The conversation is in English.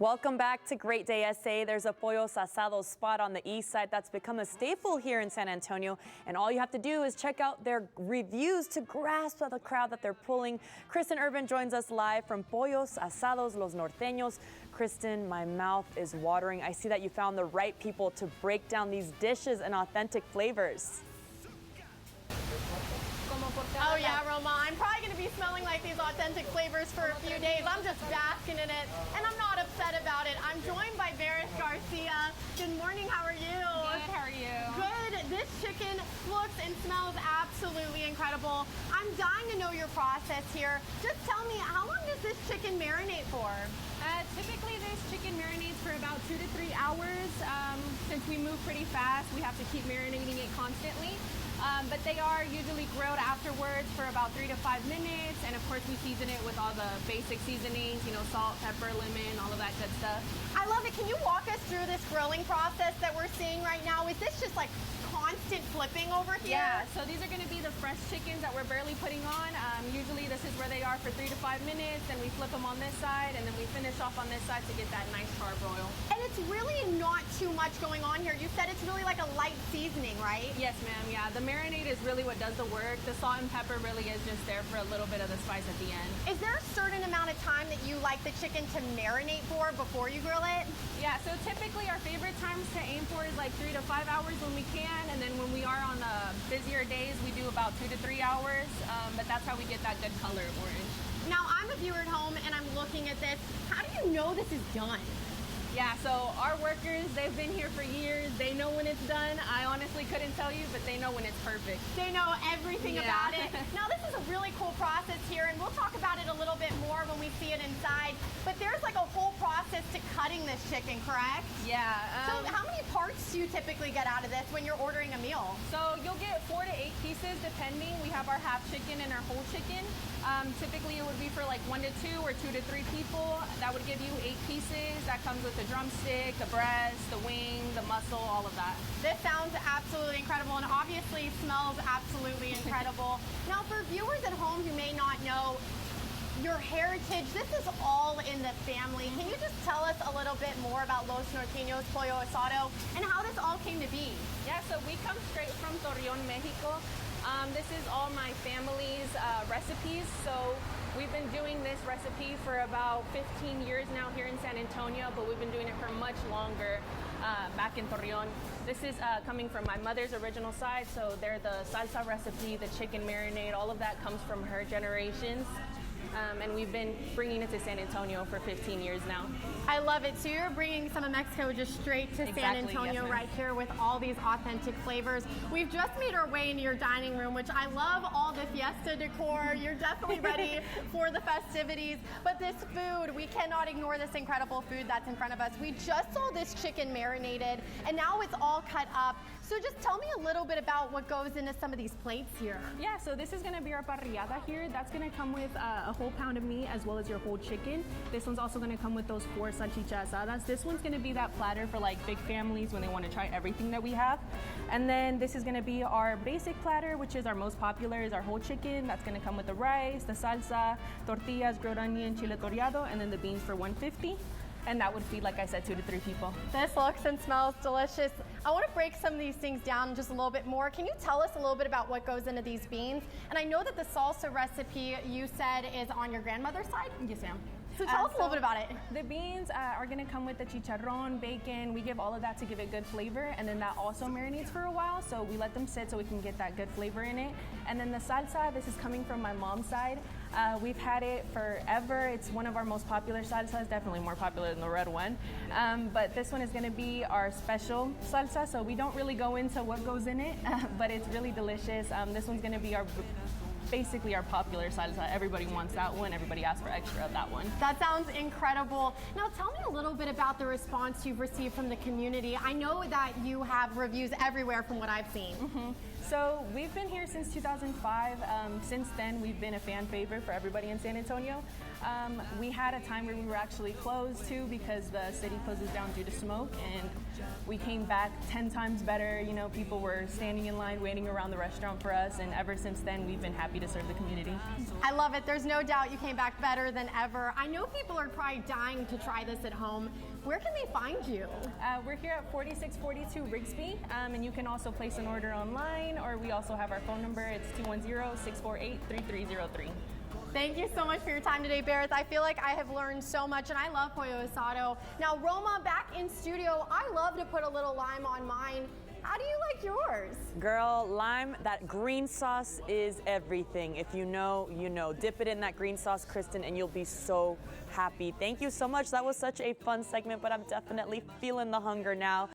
Welcome back to Great Day SA. There's a Pollos Asados spot on the east side that's become a staple here in San Antonio. And all you have to do is check out their reviews to grasp the crowd that they're pulling. Christen Urban joins us live from Pollos Asados, Los Norteños. Christen, my mouth is watering. I see that you found the right people to break down these dishes and authentic flavors. Oh yeah, Roma, I'm probably going to be smelling like these authentic flavors for a few days. I'm just basking in it, and I'm not upset about it. I'm joined by Veris Garcia. Good morning, how are you? Good, how are you? Good. This chicken looks and smells absolutely incredible. I'm dying to know your process here. Just tell me, how long does this chicken marinate for? Typically this chicken marinates for about 2 to 3 hours. Since we move pretty fast, we have to keep marinating it constantly. But they are usually grilled afterwards for about 3 to 5 minutes. And of course we season it with all the basic seasonings, you know, salt, pepper, lemon, all of that good stuff. I love it. Can you walk us through this grilling process that we're seeing right now? Is this just like constant flipping over here? Yeah, so these are going to be the fresh chickens that we're barely putting on. Usually this is where they are for 3 to 5 minutes, and we flip them on this side, and then we finish off on this side to get that nice charbroil. And it's really not too much going on here. You said it's really like a light seasoning, right? Yes, ma'am, yeah. The marinade is really what does the work. The salt and pepper really is just there for a little bit of the spice at the end. Is there a certain amount of time that you like the chicken to marinate for before you grill it? Yeah, so typically our favorite times to aim for is like 3 to 5 hours when we can, and then when we are on busier days, we do about 2 to 3 hours, but that's how we get that good color of orange. Now, I'm a viewer at home and I'm looking at this. How do you know this is done? Yeah, so our workers, they've been here for years. They know when it's done. I honestly couldn't tell you, but they know when it's perfect. They know everything about it. Now, this is a really cool process here, and we'll talk about it a little bit more when we see it inside. But there's like a whole process to cutting this chicken, correct? Yeah. So how many parts do you typically get out of this when you're ordering a meal? So you'll get 4 to 8 pieces depending. We have our half chicken and our whole chicken. Typically it would be for like 1 to 2 or 2 to 3 people. That would give you 8 pieces. That comes with the drumstick, the breast, the wing, the muscle, all of that. This sounds absolutely incredible and obviously smells absolutely incredible. Now for viewers at home who may not know your heritage, this is all in the family. Can you just tell us a little bit more about Los Norteños Pollos Asados and how this all came to be? Yeah, so we come straight from Torreon, Mexico. This is all my family's recipes. So we've been doing this recipe for about 15 years now here in San Antonio, but we've been doing it for much longer back in Torreon. This is coming from my mother's original side, so they're the salsa recipe, the chicken marinade, all of that comes from her generations. And we've been bringing it to San Antonio for 15 years now. I love it. So you're bringing some of Mexico just straight to San Antonio, yes, right here with all these authentic flavors. We've just made our way into your dining room, which I love all the fiesta decor. You're definitely ready for the festivities. But this food, we cannot ignore this incredible food that's in front of us. We just saw this chicken marinated, and now it's all cut up. So just tell me a little bit about what goes into some of these plates here. Yeah, so this is gonna be our parrillada here. That's gonna come with a whole pound of meat as well as your whole chicken. This one's also gonna come with those 4 salchichas asadas. This one's gonna be that platter for like big families when they wanna try everything that we have. And then this is gonna be our basic platter, which is our most popular, is our whole chicken. That's gonna come with the rice, the salsa, tortillas, grilled onion, chile toreado, and then the beans for $150. And that would feed, like I said, 2 to 3 people. This looks and smells delicious. I want to break some of these things down just a little bit more. Can you tell us a little bit about what goes into these beans? And I know that the salsa recipe you said is on your grandmother's side? Yes, ma'am. So tell us a little bit about it. The beans are gonna come with the chicharrón, bacon. We give all of that to give it good flavor, and then that also marinates for a while, so we let them sit so we can get that good flavor in it. And then the salsa, this is coming from my mom's side. We've had it forever. It's one of our most popular salsas, definitely more popular than the red one. But this one is gonna be our special salsa, so we don't really go into what goes in it, but it's really delicious. This one's gonna be basically our popular salsa. Everybody wants that one. Everybody asks for extra of that one. That sounds incredible. Now tell me a little bit about the response you've received from the community. I know that you have reviews everywhere from what I've seen. Mm-hmm. So we've been here since 2005. Since then, we've been a fan favorite for everybody in San Antonio. We had a time where we were actually closed too because the city closes down due to smoke, and we came back 10 times better. You know, people were standing in line waiting around the restaurant for us, and ever since then we've been happy to serve the community. I love it. There's no doubt you came back better than ever. I know people are probably dying to try this at home. Where can they find you? We're here at 4642 Rigsby, and you can also place an order online, or we also have our phone number. It's 210-648-3303. Thank you so much for your time today, Bearth. I feel like I have learned so much, and I love pollo asado. Now, Roma, back in studio, I love to put a little lime on mine. How do you like yours? Girl, lime, that green sauce is everything. If you know, you know. Dip it in that green sauce, Christen, and you'll be so happy. Thank you so much. That was such a fun segment, but I'm definitely feeling the hunger now.